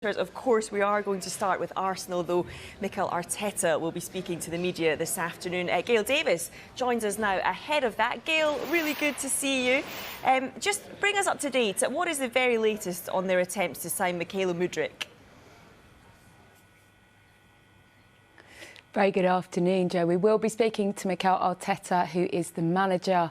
Of course, we are going to start with Arsenal, though Mikel Arteta will be speaking to the media this afternoon. Gail Davis joins us now ahead of that. Gail, really good to see you. Just bring us up to date. What is the very latest on their attempts to sign Mykhailo Mudryk? Very good afternoon, Joe. We will be speaking to Mikel Arteta, who is the manager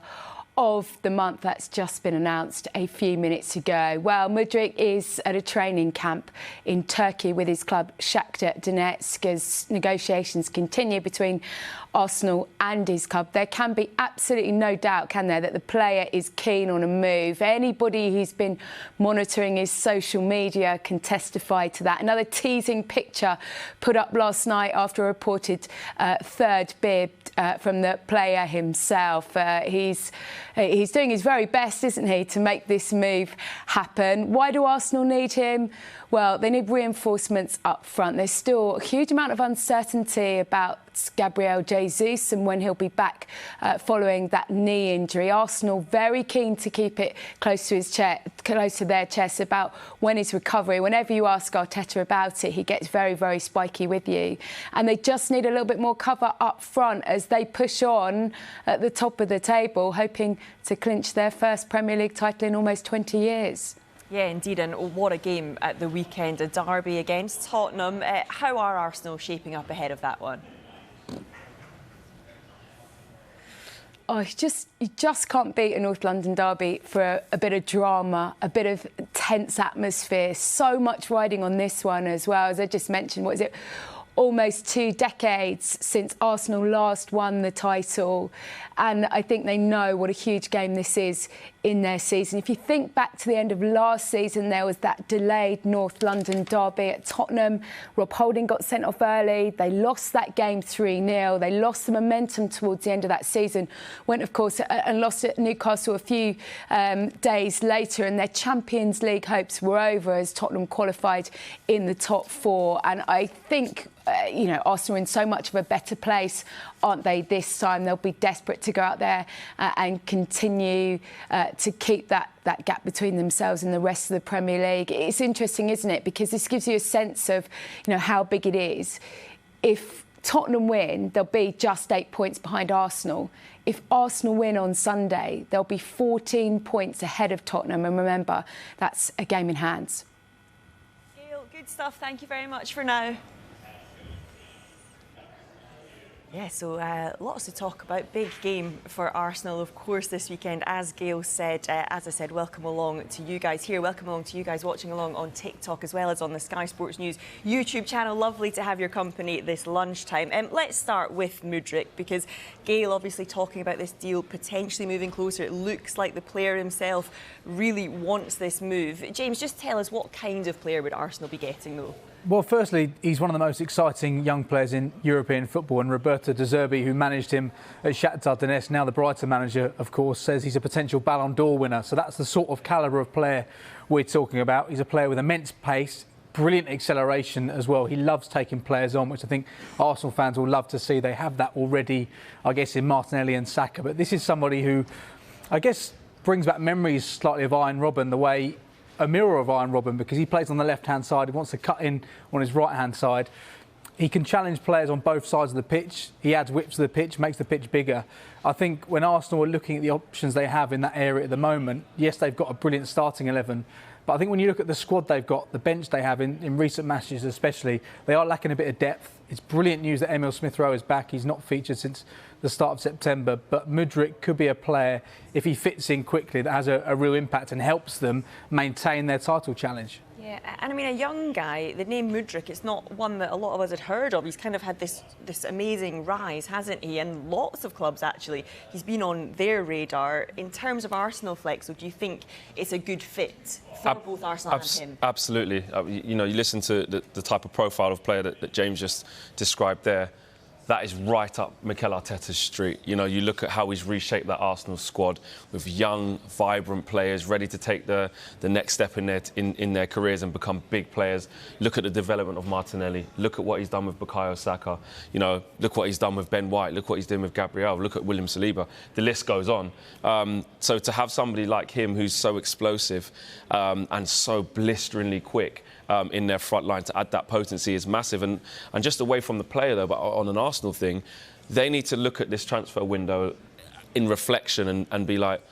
of the month that's just been announced a few minutes ago. Well, Mudryk is at a training camp in Turkey with his club Shakhtar Donetsk as negotiations continue between Arsenal and his club. There can be absolutely no doubt, can there, that the player is keen on a move. Anybody who's been monitoring his social media can testify to that. Another teasing picture put up last night after a reported third bid from the player himself. He's doing his very best, isn't he, to make this move happen. Why do Arsenal need him? Well, they need reinforcements up front. There's still a huge amount of uncertainty about Gabriel Jesus and when he'll be back following that knee injury. Arsenal very keen to keep it close to their chest about when his recovery. Whenever you ask Arteta about it, he gets very, very spiky with you. And they just need a little bit more cover up front as they push on at the top of the table, hoping to clinch their first Premier League title in almost 20 years. Yeah, indeed, and what a game at the weekend, a derby against Tottenham. How are Arsenal shaping up ahead of that one? Oh, you just can't beat a North London derby for a bit of drama, a bit of tense atmosphere. So much riding on this one as well. As I just mentioned, what is it? Almost 2 decades since Arsenal last won the title. And I think they know what a huge game this is in their season. If you think back to the end of last season, there was that delayed North London derby at Tottenham. Rob Holding got sent off early. They lost that game 3-0. They lost the momentum towards the end of that season. Went, of course, and lost at Newcastle a few days later. And their Champions League hopes were over as Tottenham qualified in the top 4. And I think Arsenal are in so much of a better place, aren't they, this time? They'll be desperate to go out there and continue to keep that gap between themselves and the rest of the Premier League. It's interesting, isn't it? Because this gives you a sense of, how big it is. If Tottenham win, they'll be just 8 points behind Arsenal. If Arsenal win on Sunday, they'll be 14 points ahead of Tottenham. And remember, that's a game in hands. Gail, good stuff. Thank you very much for now. Yeah, so lots to talk about. Big game for Arsenal, of course, this weekend. As Gail said, as I said, welcome along to you guys here. Welcome along to you guys watching along on TikTok as well as on the Sky Sports News YouTube channel. Lovely to have your company this lunchtime. Let's start with Mudryk, because Gail obviously talking about this deal potentially moving closer. It looks like the player himself really wants this move. James, just tell us, what kind of player would Arsenal be getting, though? Well, firstly, he's one of the most exciting young players in European football, and Roberto De Zerbi, who managed him at Shakhtar Donetsk, now the Brighton manager, of course, says he's a potential Ballon d'Or winner. So that's the sort of calibre of player we're talking about. He's a player with immense pace, brilliant acceleration as well. He loves taking players on, which I think Arsenal fans will love to see. They have that already, I guess, in Martinelli and Saka. But this is somebody who, I guess, brings back memories slightly of Iron Robben, the way a mirror of Iron Robben, because he plays on the left-hand side. He wants to cut in on his right-hand side. He can challenge players on both sides of the pitch. He adds width to the pitch, makes the pitch bigger. I think when Arsenal are looking at the options they have in that area at the moment, yes, they've got a brilliant starting 11. But I think when you look at the squad they've got, the bench they have in recent matches especially, they are lacking a bit of depth. It's brilliant news that Emil Smith-Rowe is back. He's not featured since the start of September. But Mudryk could be a player, if he fits in quickly, that has a real impact and helps them maintain their title challenge. Yeah, and I mean, a young guy, the name Mudryk, it's not one that a lot of us had heard of. He's kind of had this amazing rise, hasn't he? And lots of clubs, actually, he's been on their radar. In terms of Arsenal, Flexo, do you think it's a good fit for both Arsenal and him? Absolutely. You listen to the type of profile of player that James just described there. That is right up Mikel Arteta's street. You look at how he's reshaped that Arsenal squad with young, vibrant players ready to take the next step in their careers and become big players. Look at the development of Martinelli. Look at what he's done with Bukayo Saka. Look what he's done with Ben White. Look what he's doing with Gabriel. Look at William Saliba. The list goes on. So to have somebody like him who's so explosive and so blisteringly quick, in their front line to add that potency is massive. And just away from the player, though, but on an Arsenal thing, they need to look at this transfer window in reflection and be like,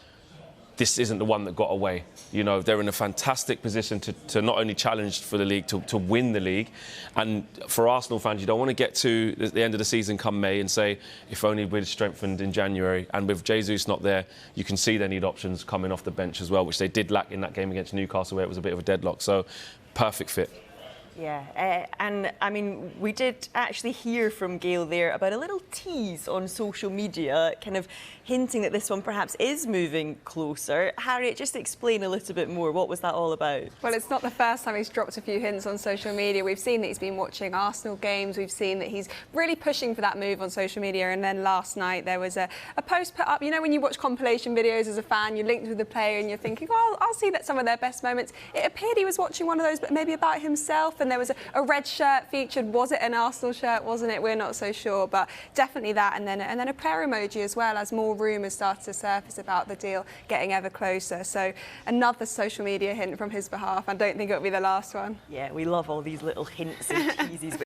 this isn't the one that got away. You know, they're in a fantastic position to not only challenge for the league, to win the league. And for Arsenal fans, you don't want to get to the end of the season come May and say, if only we'd strengthened in January. And with Jesus not there, you can see they need options coming off the bench as well, which they did lack in that game against Newcastle, where it was a bit of a deadlock. So, perfect fit. Yeah, and I mean, we did actually hear from Gail there about a little tease on social media, kind of hinting that this one perhaps is moving closer. Harriet, just explain a little bit more. What was that all about? Well, it's not the first time he's dropped a few hints on social media. We've seen that he's been watching Arsenal games. We've seen that he's really pushing for that move on social media. And then last night there was a post put up. You know, when you watch compilation videos as a fan, you're linked with the player and you're thinking, well, I'll see that some of their best moments. It appeared he was watching one of those, but maybe about himself. And there was a red shirt featured. Was it an Arsenal shirt? Wasn't it? We're not so sure, but definitely that. And then a prayer emoji as well, as more rumours started to surface about the deal getting ever closer. So another social media hint from his behalf. I don't think it'll be the last one. Yeah, we love all these little hints and teases.